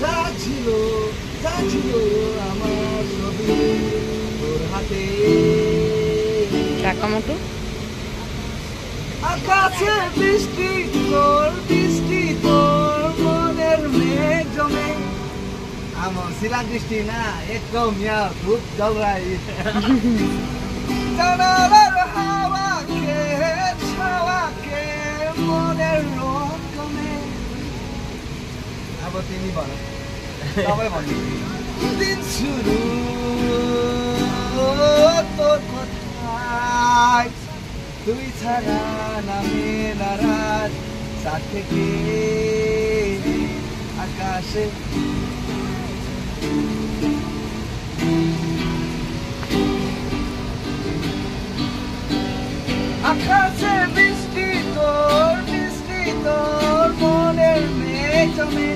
যা ছিল যা ছিল আমার সবই তোর হাতে। টাকা মতো আকাশে বৃষ্টি তোর মনের মেঘ জমে। আমার শিলার দৃষ্টি না একটু মিয়া খুব জলরাই। জানালার হাওয়াকে ছাওয়াকে মনের রং কমে। আবার তিনি বলেন সবাই বলেন দিন শুরু তোর কথায়, তুই ছাড়া নামে নারাজ চাঁদ থেকে আকাশে। আকাশে বৃষ্টি তোর মনের মেঘ জমে।